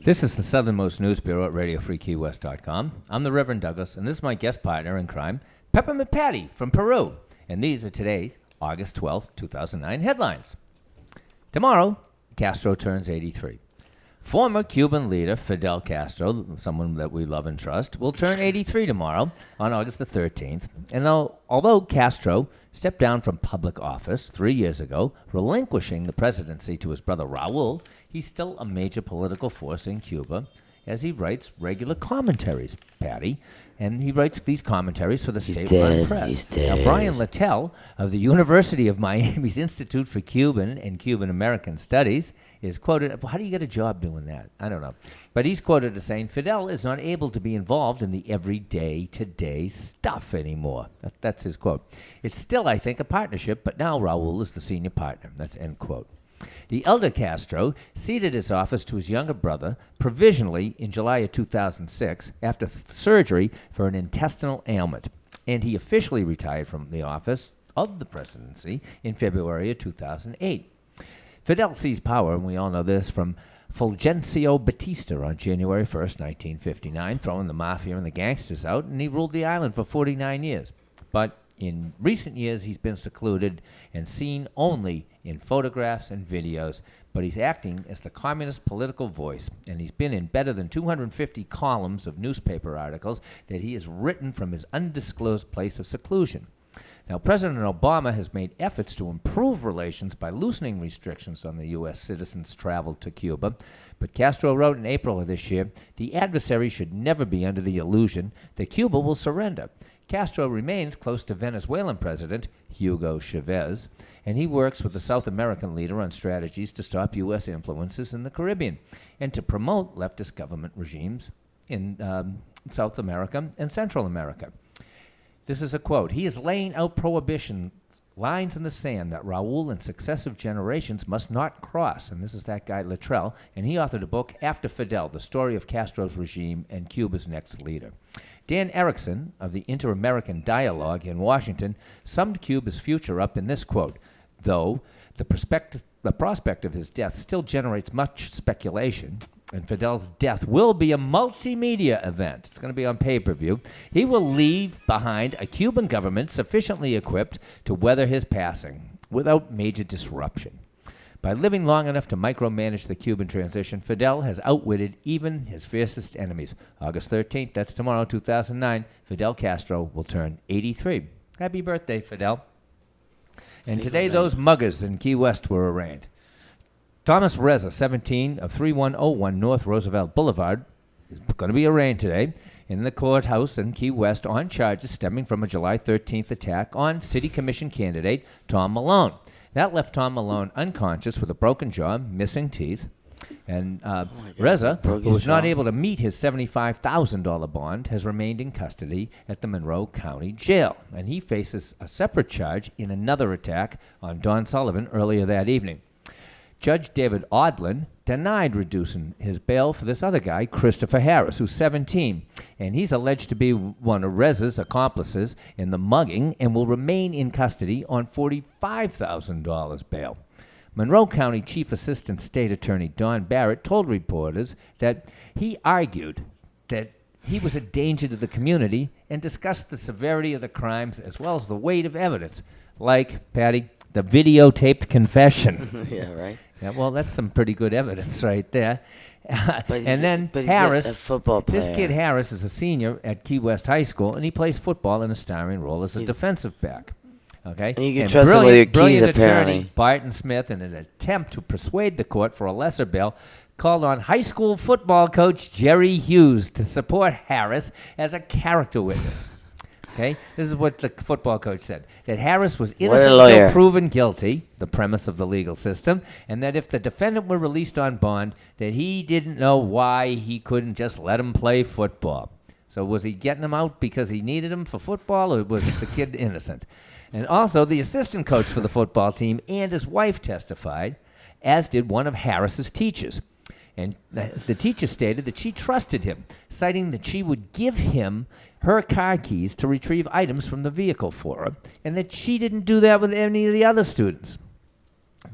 This is the Southernmost News Bureau at RadioFreeKeyWest.com. I'm the Reverend Douglas, and this is my guest partner in crime, Peppermint Patty from Peru. And these are today's August 12th, 2009 headlines. Tomorrow, Castro turns 83. Former Cuban leader Fidel Castro, someone that we love and trust, will turn 83 tomorrow on August the 13th. And although Castro stepped down from public office 3 years ago, relinquishing the presidency to his brother Raul, he's still a major political force in Cuba as he writes regular commentaries, Patty. And he writes these commentaries for the state-run press. Now, Brian Littell of the University of Miami's Institute for Cuban and Cuban-American Studies is quoted. How do you get a job doing that? I don't know. But he's quoted as saying, Fidel is not able to be involved in the everyday, today stuff anymore. That's his quote. It's still, I think, a partnership, but now Raul is the senior partner. That's end quote. The elder Castro ceded his office to his younger brother provisionally in July of 2006 after surgery for an intestinal ailment, and he officially retired from the office of the presidency in February of 2008. Fidel seized power, and we all know this, from Fulgencio Batista on January 1st, 1959, throwing the mafia and the gangsters out, and he ruled the island for 49 years. But in recent years, he's been secluded and seen only in photographs and videos, but he's acting as the communist political voice, and he's been in better than 250 columns of newspaper articles that he has written from his undisclosed place of seclusion. Now, President Obama has made efforts to improve relations by loosening restrictions on the U.S. citizens' travel to Cuba, but Castro wrote in April of this year, the adversary should never be under the illusion that Cuba will surrender. Castro remains close to Venezuelan President Hugo Chavez, and he works with the South American leader on strategies to stop U.S. influences in the Caribbean and to promote leftist government regimes in South America and Central America. This is a quote. He is laying out prohibition lines in the sand that Raul and successive generations must not cross. And this is that guy, Littrell, and he authored a book, After Fidel, the story of Castro's regime and Cuba's next leader. Dan Erickson of the Inter-American Dialogue in Washington summed Cuba's future up in this quote, though the prospect of his death still generates much speculation, and Fidel's death will be a multimedia event. It's going to be on pay-per-view. He will leave behind a Cuban government sufficiently equipped to weather his passing without major disruption. By living long enough to micromanage the Cuban transition, Fidel has outwitted even his fiercest enemies. August 13th, that's tomorrow, 2009, Fidel Castro will turn 83. Happy birthday, Fidel. And today, those muggers in Key West were arraigned. Thomas Reza, 17, of 3101 North Roosevelt Boulevard, is going to be arraigned today in the courthouse in Key West on charges stemming from a July 13th attack on City Commission candidate Tom Malone. That left Tom Malone unconscious with a broken jaw, missing teeth. And Reza, who was not able to meet his $75,000 bond, has remained in custody at the Monroe County Jail. And he faces a separate charge in another attack on Don Sullivan earlier that evening. Judge David Odlin denied reducing his bail for this other guy, Christopher Harris, who's 17. And he's alleged to be one of Reza's accomplices in the mugging and will remain in custody on $45,000 bail. Monroe County Chief Assistant State Attorney Don Barrett told reporters that he argued that he was a danger to the community and discussed the severity of the crimes as well as the weight of evidence, like, Patty, the videotaped confession. Yeah, right. Yeah, well, that's some pretty good evidence right there. And then but Harris, he's a football player. This kid Harris is a senior at Key West High School, and he plays football in a starring role as a defensive back. Okay, and you can trust him with your keys, brilliant apparently. Attorney Barton Smith, in an attempt to persuade the court for a lesser bail, called on high school football coach Jerry Hughes to support Harris as a character witness. Okay, this is what the football coach said, that Harris was innocent until proven guilty, the premise of the legal system, and that if the defendant were released on bond, that he didn't know why he couldn't just let him play football. So was he getting him out because he needed him for football, or was the kid innocent? And also, the assistant coach for the football team and his wife testified, as did one of Harris's teachers. And the teacher stated that she trusted him, citing that she would give him her car keys to retrieve items from the vehicle for her, and that she didn't do that with any of the other students.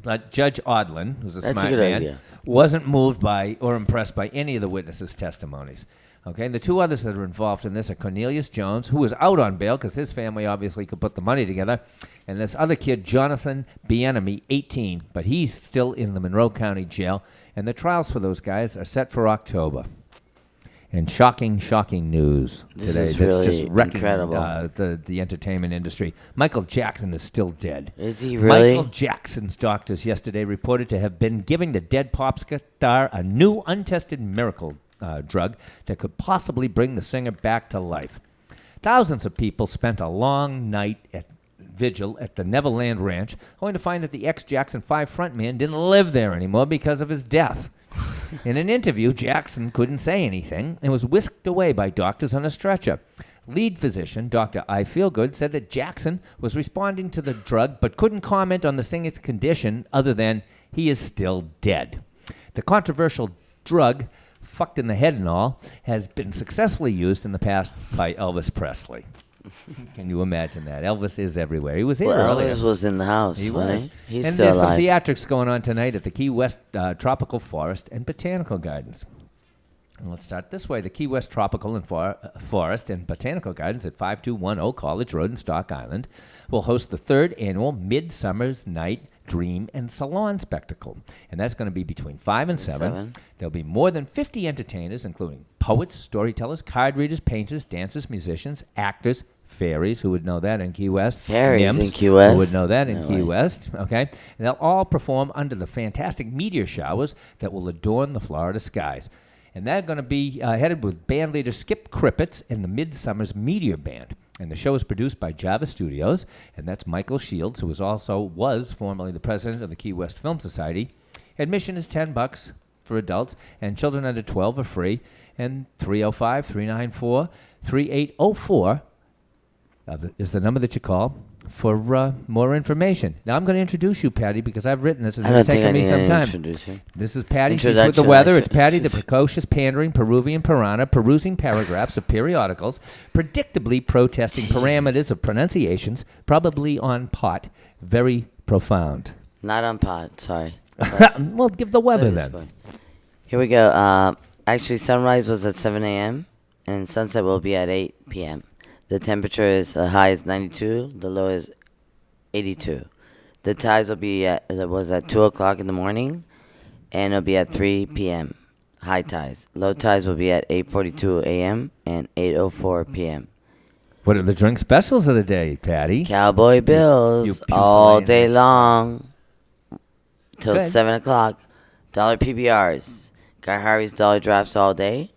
But Judge Odlin, who's a smart man, wasn't moved by or impressed by any of the witnesses' testimonies. Okay, and the two others that are involved in this are Cornelius Jones, who was out on bail because his family obviously could put the money together, and this other kid, Jonathan Bienemy, 18, but he's still in the Monroe County Jail, and the trials for those guys are set for October. And shocking news today is that's really just wrecking incredible. The entertainment industry. Michael Jackson is still dead. Is he really? Michael Jackson's doctors yesterday reported to have been giving the dead pop star a new untested miracle drug that could possibly bring the singer back to life. Thousands of people spent a long night at vigil at the Neverland Ranch, only to find that the ex-Jackson 5 frontman didn't live there anymore because of his death. In an interview, Jackson couldn't say anything and was whisked away by doctors on a stretcher. Lead physician, Dr. I. Feelgood, said that Jackson was responding to the drug but couldn't comment on the singer's condition other than he is still dead. The controversial drug, fucked in the head and all, has been successfully used in the past by Elvis Presley. Can you imagine that? Elvis is everywhere. He was here earlier. Elvis was in the house. He was. He's and still there's alive. some theatrics going on tonight at the Key West Tropical Forest and Botanical Gardens. And let's start this way. The Key West Tropical and Forest and Botanical Gardens at 5210 College Road in Stock Island will host the third annual Midsummer's Night Dream and Salon Spectacle. And that's going to be between 5 and 7. There'll be more than 50 entertainers, including poets, storytellers, card readers, painters, dancers, musicians, actors, fairies, who would know that in Key West. Fairies Nymphs, in Key West? who would know that in No Key way. West. Okay, and they'll all perform under the fantastic meteor showers that will adorn the Florida skies. And they're going to be headed with band leader Skip Krippitz and the Midsummer's Meteor Band. And the show is produced by Java Studios, and that's Michael Shields, who was formerly the president of the Key West Film Society. Admission is $10 for adults, and children under 12 are free. And 305-394-3804 is the number that you call for more information. Now, I'm going to introduce you, Patty, because I've written this, and I don't it's think I taken me need some to time. introduce you. This is Patty. She's with the Introduction, weather. It's Patty, the actually. precocious, pandering Peruvian piranha, perusing paragraphs of periodicals, predictably protesting parameters of pronunciations, probably on pot, very profound. Not on pot, sorry. Well, give the weather Sorry, then. Here we go. Actually, sunrise was at 7 a.m. and sunset will be at 8 p.m. The temperature is high is 92. The low is 82. The tides will be at 2 o'clock in the morning, and it'll be at 3 p.m. High tides. Low tides will be at 8:42 a.m. and 8:04 p.m. What are the drink specials of the day, Patty? Cowboy Bills you all pusillanimous. day long till Good. 7 o'clock. $1 PBRs. Guy Harvey's Dollar Drafts all day,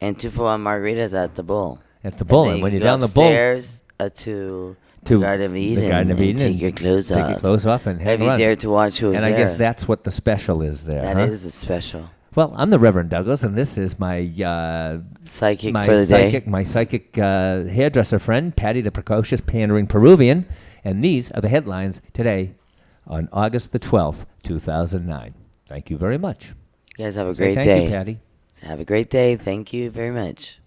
and 2-for-1 margaritas at the Bull. At the Bull, then and you when you're go down the Bull, upstairs, to the Garden of Eden, the Garden of Eden, and take and your clothes take off. your clothes off and hang Have you around. dared to watch who's And there? I guess that's what the special is there. That huh? is a special. Well, I'm the Reverend Douglas, and this is my Psychic for the day. my psychic hairdresser friend, Patty the precocious, pandering Peruvian, and these are the headlines today on August the 12th, 2009. Thank you very much. You guys have a Say great thank day. you, Patty. Have a great day. Thank you very much.